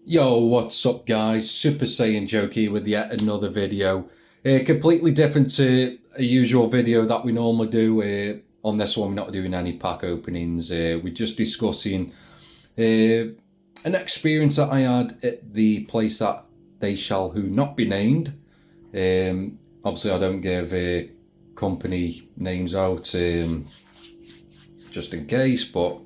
Yo, what's up guys? Super Saiyan Joke here with yet another video. Completely different to a usual video that we normally do. On this one we're not doing any pack openings. We're just discussing an experience that I had at the place that they shall who not be named. Obviously I don't give company names out just in case, but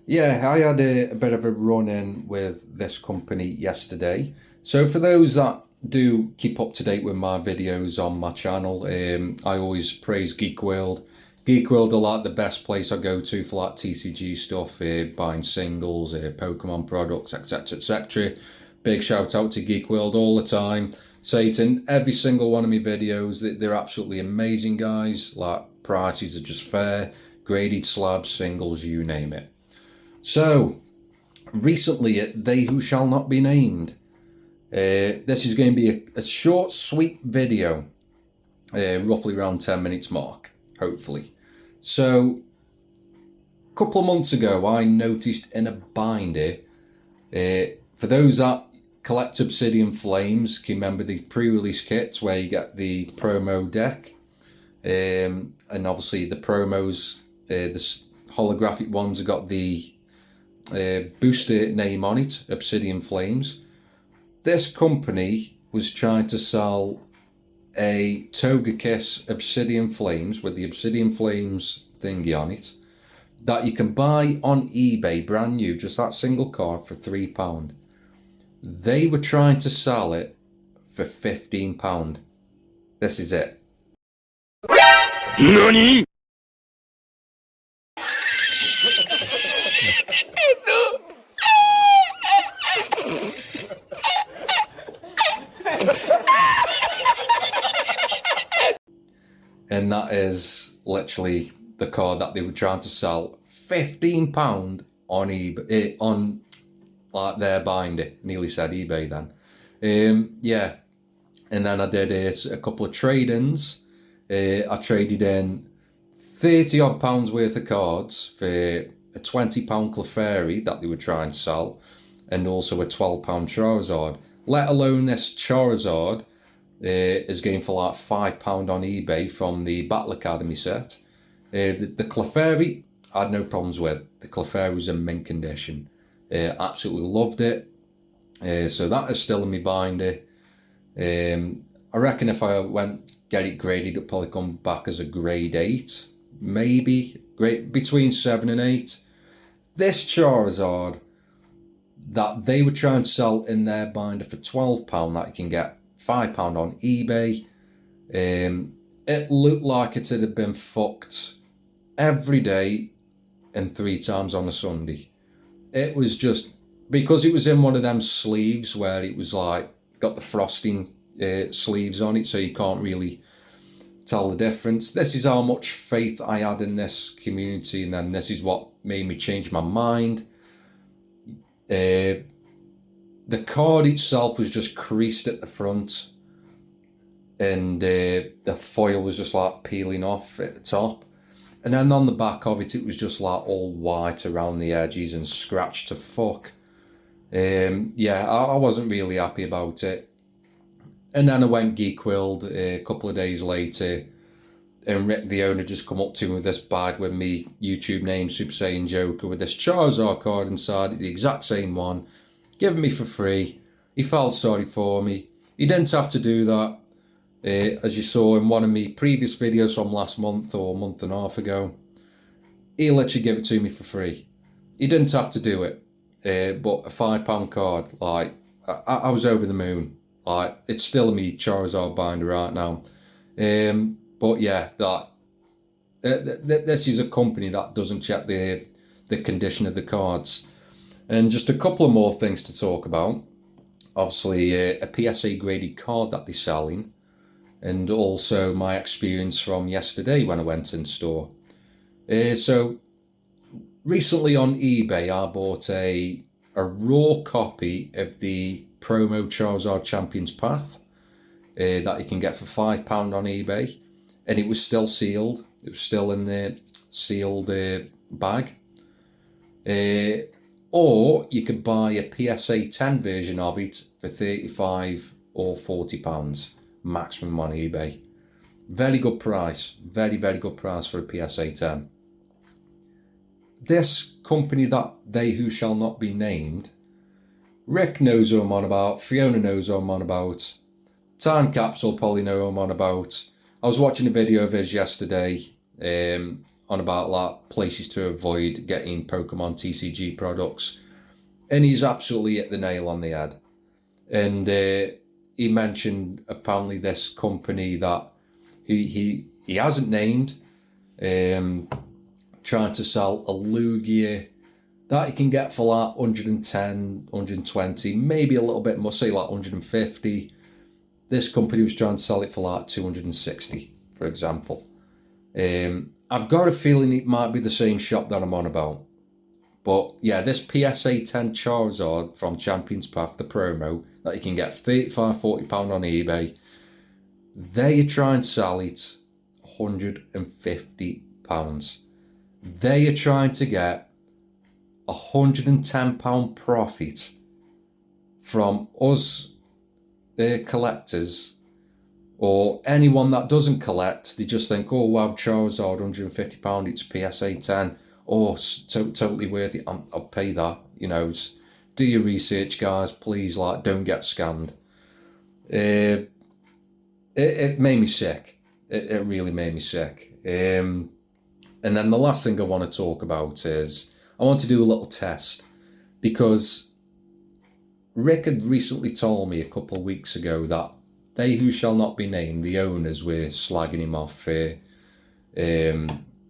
yeah, I had a bit of a run-in with this company yesterday. So for those that do keep up to date with my videos on my channel, I always praise Geek World. Geek World are like the best place I go to for like TCG stuff, buying singles, Pokemon products, etc, etc. Big shout out to Geek World all the time. Say it in every single one of my videos that they're absolutely amazing guys. Like prices are just fair, graded slabs, singles, you name it. So, recently at They Who Shall Not Be Named, this is going to be a short, sweet video, roughly around 10 minutes mark, hopefully. So, a couple of months ago, I noticed in a binder, for those that collect Obsidian Flames, can you remember the pre-release kits where you get the promo deck, and obviously the promos, the holographic ones have got the booster name on it, Obsidian Flames. This company was trying to sell a Togekiss Obsidian Flames with the Obsidian Flames thingy on it that you can buy on eBay brand new, just that single card, for £3. They were trying to sell it for £15. This is it. NANI?! And that is literally the card that they were trying to sell, £15 on eBay, on like their binder. Nearly said eBay then. Yeah, and then I did a couple of trade-ins. I traded in 30 odd pounds worth of cards for a £20 Clefairy that they were trying to sell, and also a £12 Charizard. Let alone this Charizard is going for like £5 on eBay from the Battle Academy set. The Clefairy I had no problems with. The Clefairy was in mint condition. Absolutely loved it. So that is still in my binder. I reckon if I get it graded, it'll probably come back as a grade 8. Maybe between 7 and 8. This Charizard that they were trying to sell in their binder for £12 that you can get £5 on eBay. It looked like it had been fucked every day and 3 times on a Sunday. It was just because it was in one of them sleeves where it was like got the frosting sleeves on it, so you can't really tell the difference. This is how much faith I had in this community, and then this is what made me change my mind. The card itself was just creased at the front, and the foil was just like peeling off at the top, and then on the back of it was just like all white around the edges and scratched to fuck. Yeah, I wasn't really happy about it. And then I went Geek World a couple of days later, and Rick, the owner, just come up to me with this bag with me YouTube name Super Saiyan Joker with this Charizard card inside, the exact same one, given me for free. He felt sorry for me. He didn't have to do that. As you saw in one of my previous videos from last month or a month and a half ago, he literally gave it to me for free. He didn't have to do it. But a £5 card, like, I was over the moon. Like, it's still in me Charizard binder right now. But yeah, this is a company that doesn't check the condition of the cards. And just a couple of more things to talk about. Obviously, a PSA graded card that they're selling, and also my experience from yesterday when I went in store. So recently on eBay, I bought a raw copy of the promo Charizard Champions Path that you can get for £5 on eBay, and it was still sealed. It was still in the sealed bag. Or you could buy a PSA 10 version of it for £35 or £40 maximum on eBay. Very good price, very, very good price for a PSA 10. This company that they who shall not be named, Rick knows who I'm on about, Fiona knows who I'm on about, Time Capsule probably know who I'm on about. I was watching a video of his yesterday on about like places to avoid getting Pokemon TCG products, and he's absolutely hit the nail on the head. And he mentioned apparently this company that he hasn't named, trying to sell a Lugia that you can get for like 110, 120, maybe a little bit more, say like 150. This company was trying to sell it for like 260, for example. I've got a feeling it might be the same shop that I'm on about. But yeah, this PSA 10 Charizard from Champions Path, the promo, that you can get for £35, £40 on eBay, they are trying to sell it £150. They are trying to get £110 profit from us collectors, or anyone that doesn't collect. They just think, oh wow, Charizard, £150, it's PSA 10. Oh, totally worth it. I'll pay that. You know, do your research, guys. Please, like, don't get scammed. It made me sick. It really made me sick. And then the last thing I want to talk about is I want to do a little test, because Rick had recently told me a couple of weeks ago that they who shall not be named, the owners, were slagging him off for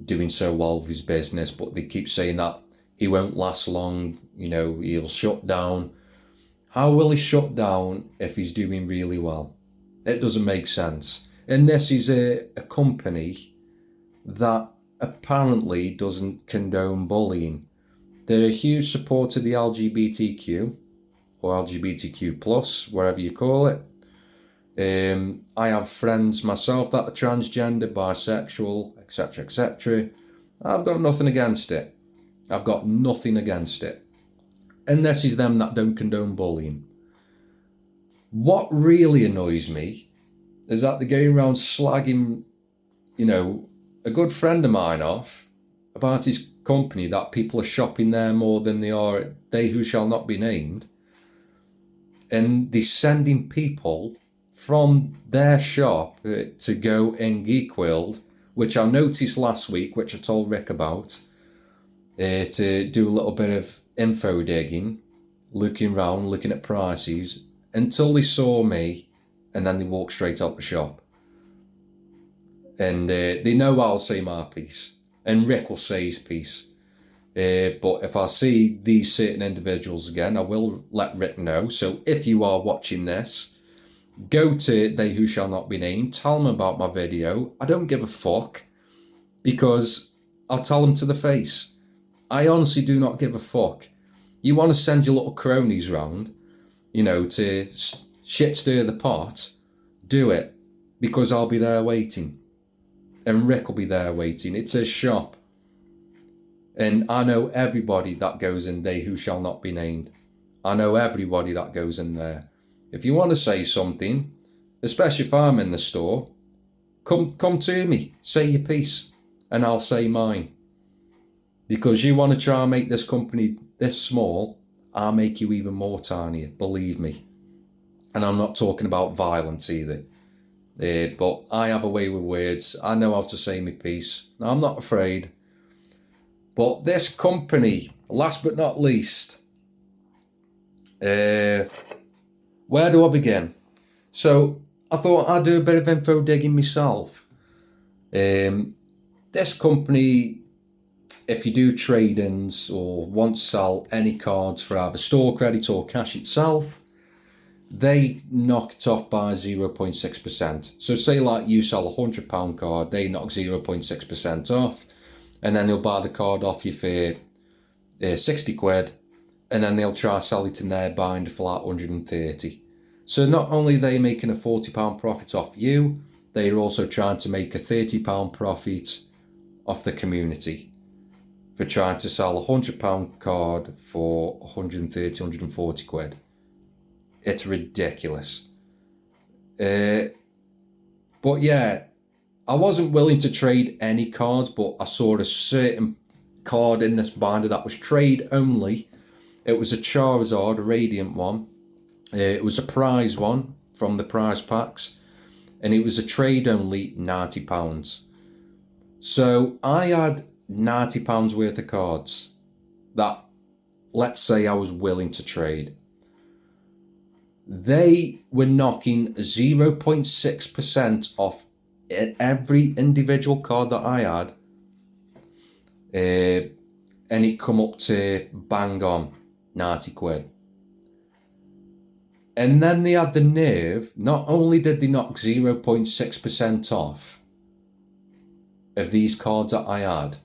doing so well with his business, but they keep saying that he won't last long, you know, he'll shut down. How will he shut down if he's doing really well? It doesn't make sense. And this is a company that apparently doesn't condone bullying. They're a huge supporter of the LGBTQ, or LGBTQ plus, whatever you call it. I have friends myself that are transgender, bisexual, etc, etc. I've got nothing against it. I've got nothing against it. And this is them that don't condone bullying. What really annoys me is that they're going around slagging, you know, a good friend of mine off about his company, that people are shopping there more than they are at They Who Shall Not Be Named. And they're sending people from their shop to go in Geek World, which I noticed last week, which I told Rick about, to do a little bit of info digging, looking around, looking at prices, until they saw me, and then they walked straight out the shop. And they know I'll say my piece, and Rick will say his piece. But if I see these certain individuals again, I will let Rick know. So if you are watching this, go to They Who Shall Not Be Named, tell them about my video. I don't give a fuck, because I'll tell them to the face. I honestly do not give a fuck. You want to send your little cronies round, you know, to shit stir the pot, do it, because I'll be there waiting. And Rick will be there waiting. It's his shop. And I know everybody that goes in They Who Shall Not Be Named. I know everybody that goes in there. If you want to say something, especially if I'm in the store, come to me, say your piece, and I'll say mine. Because you want to try and make this company this small, I'll make you even more tinier, believe me. And I'm not talking about violence either. But I have a way with words. I know how to say my piece. I'm not afraid. But this company, last but not least, where do I begin? So I thought I'd do a bit of info digging myself. This company, if you do trade-ins or want to sell any cards for either store credit or cash itself, they knock it off by 0.6%. So say like you sell a £100 card, they knock 0.6% off, and then they'll buy the card off you for 60 quid, and then they'll try to sell it in their binder for like 130. So not only are they making a £40 profit off you, they are also trying to make a £30 profit off the community. for trying to sell a £100 card for 130, 140 quid. It's ridiculous. But yeah, I wasn't willing to trade any cards, but I saw a certain card in this binder that was trade only. It was a Charizard, a Radiant one. It was a prize one from the prize packs, and it was a trade only £90. So I had £90 worth of cards that, let's say, I was willing to trade. They were knocking 0.6% off every individual card that I had, and it come up to bang on 90 quid. And then they had the nerve, not only did they knock 0.6% off of these cards that I had,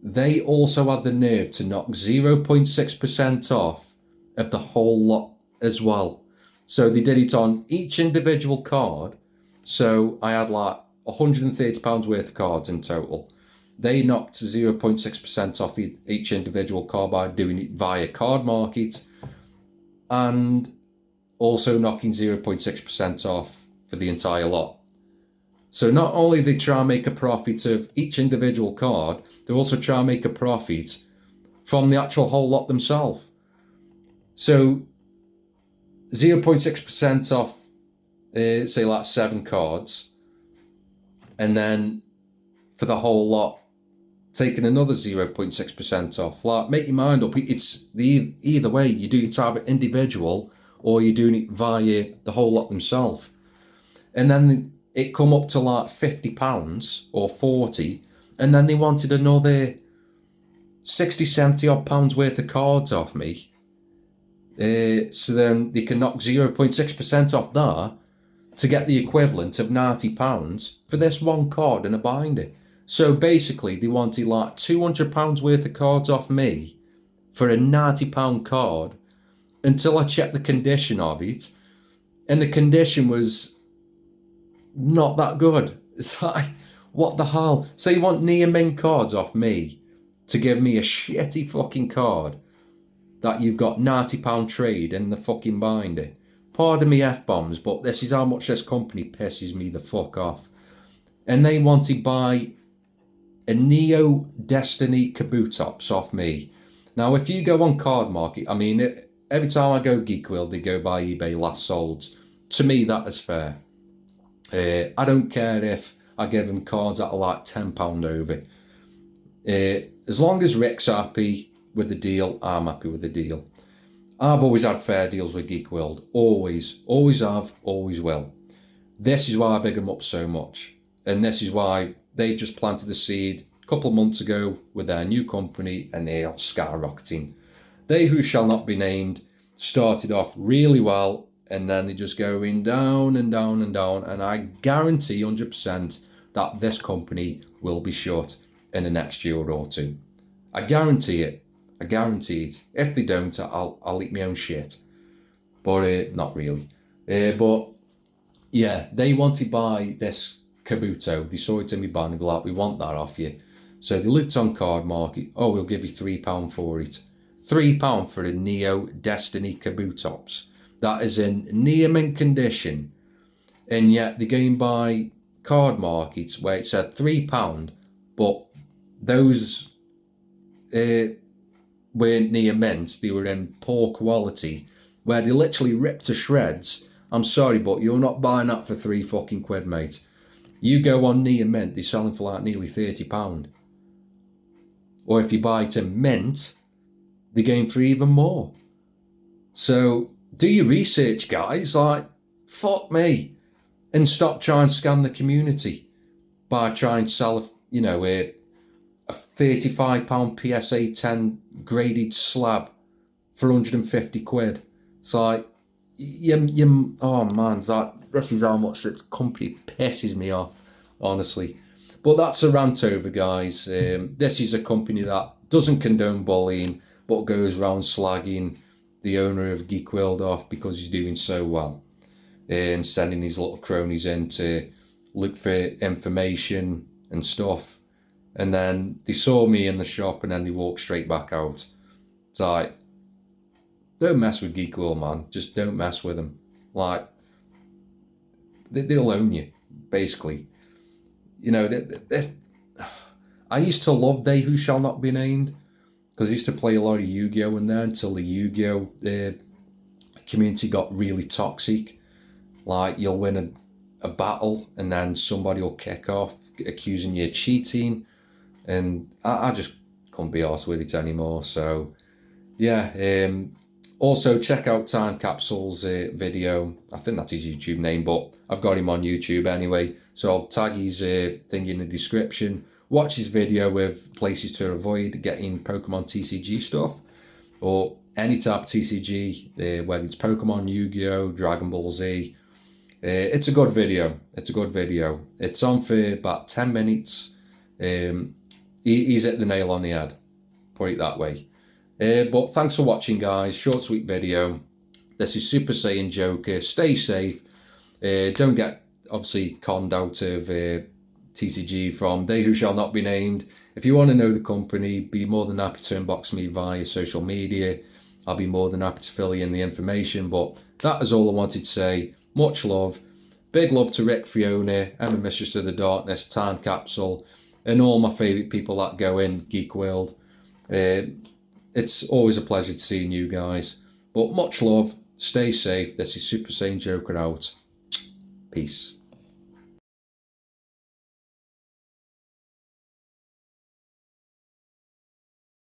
they also had the nerve to knock 0.6% off of the whole lot as well. So they did it on each individual card. So I had like £130 worth of cards in total. They knocked 0.6% off each individual card by doing it via Card Market, and also knocking 0.6% off for the entire lot. So not only they try and make a profit of each individual card, they also try and make a profit from the actual whole lot themselves. So 0.6% off, say like 7 cards, and then for the whole lot, taking another 0.6% off. Like, make your mind up. It's either way, you do it either individual or you're doing it via the whole lot themselves. And then it come up to like £50 or 40, and then they wanted another 60, 70 odd pounds worth of cards off me. So then they can knock 0.6% off that to get the equivalent of £90 for this one card in a binder. So basically they wanted like £200 worth of cards off me for a £90 card, until I checked the condition of it, and the condition was not that good. It's like, what the hell? So you want near mint cards off me to give me a shitty fucking card that you've got £90 trade in the fucking binder? Pardon me F-bombs, but this is how much this company pisses me the fuck off. And they wanted to buy a Neo Destiny Kabutops off me. Now, if you go on Card Market, I mean, every time I go Geek World, they go by eBay last sold. To me, that is fair. I don't care if I give them cards that are like £10 over. As long as Rick's happy with the deal, I'm happy with the deal. I've always had fair deals with Geek World. Always. Always have, always will. This is why I big them up so much. And this is why they just planted the seed a couple of months ago with their new company, and they are skyrocketing. They who shall not be named started off really well, and then they're just going down and down and down. And I guarantee 100% that this company will be shut in the next year or two. I guarantee it. I guarantee it. If they don't, I'll eat my own shit. But not really. But yeah, they want to buy this Kabuto. They saw it in my band and go like, we want that off you. So they looked on Card Market. Oh, we'll give you £3 for it. £3 for a Neo Destiny Kabutops. That is in near mint condition. And yet they're going by Card Market where it said £3, but those weren't near mint. They were in poor quality, where they literally ripped to shreds. I'm sorry, but you're not buying that for £3 fucking quid, mate. You go on near mint, they're selling for like nearly £30. Or if you buy it in mint, they're going for even more. So do your research, guys. Like, fuck me. And stop trying to scam the community by trying to sell a £35 PSA 10 graded slab for 150 quid. It's like, oh man, this is how much this company pisses me off, honestly. But that's a rant over, guys. This is a company that doesn't condone bullying, but goes around slagging the owner of Geek World off because he's doing so well, and sending his little cronies in to look for information and stuff. And then they saw me in the shop and then they walked straight back out. It's like, don't mess with Geek World, man. Just don't mess with them. Like, they'll own you, basically. You know, I used to love They Who Shall Not Be Named, because I used to play a lot of Yu-Gi-Oh! In there until the Yu-Gi-Oh! Community got really toxic. Like, you'll win a battle and then somebody will kick off accusing you of cheating, and I just couldn't be arsed with it anymore. So yeah, also check out Time Capsule's video. I think that's his YouTube name, but I've got him on YouTube anyway, so I'll tag his thing in the description. Watch his video with places to avoid getting Pokemon TCG stuff, or any type of TCG, whether it's Pokemon, Yu-Gi-Oh!, Dragon Ball Z. It's a good video. It's a good video. It's on for about 10 minutes. He's hit the nail on the head, put it that way. But thanks for watching, guys. Short, sweet video. This is Super Saiyan Joker. Stay safe. Don't get, obviously, conned out of TCG from They Who Shall Not Be Named. If you want to know the company, be more than happy to inbox me via social media. I'll be more than happy to fill you in the information. But that is all I wanted to say. Much love. Big love to Rick, Fiona, Emma Mistress of the Darkness, Time Capsule, and all my favourite people that go in Geek World. It's always a pleasure to see you guys. But much love. Stay safe. This is Super Saiyan Joker out. Peace.